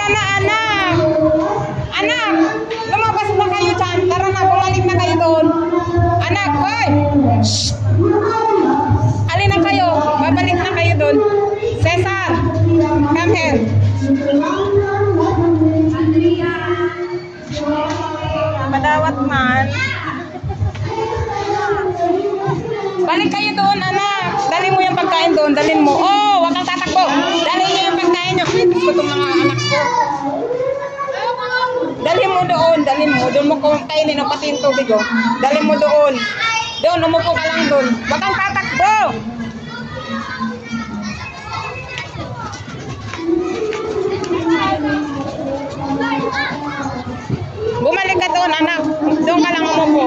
Tara na, anak. Anak, lumabas na kayo dyan. Tara na, bumalik na kayo doon. Anak, hoy. Shh. Alin na kayo. Babalik na kayo doon. Cesar, come here. Madawat man. Balik kayo doon, anak. Dali mo yung pagkain doon. Dalin mo. Oh, wag kang tatakbo. Dali niyo yung pagkain niyo. Ito itong mga anak ko. Dali mo doon. Dalin mo. Doon mo kainin ang pati yung tubig. Oh. Dali mo doon. Doon, umupo ka lang doon. Wag kang tatakbo. Bumalik ka doon, anak. Doon ka lang umupo.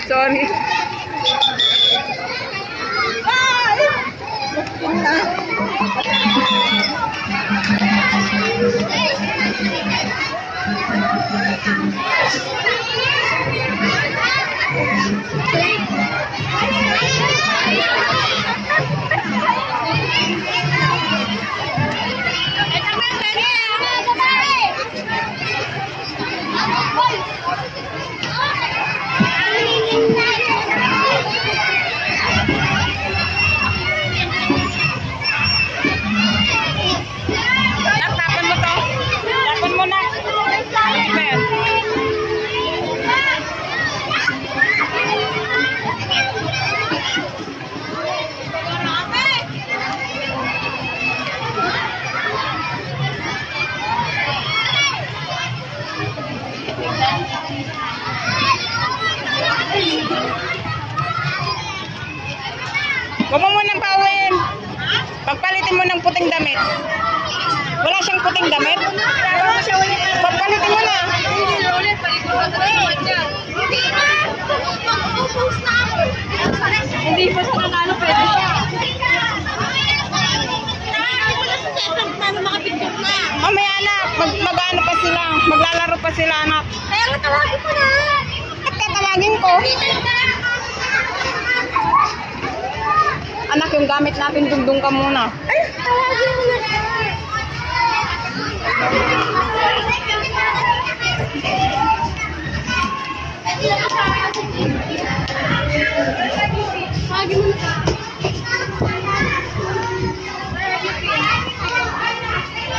Sorry. Huwag mo munang pauwiin. Pagpalitin mo ng puting damit. Wala siyang puting damit? Pagpalitin mo na. Hindi pa sa nanalo pwede siya. Mamaya anak, mag-ano pa sila. Maglalaro pa sila anak. Kaya nga tawagin mo na. At tatawagin ko. Anak, yung gamit natin, dungdung ka muna. Ay, tawagin mo na. Tawagin mo na.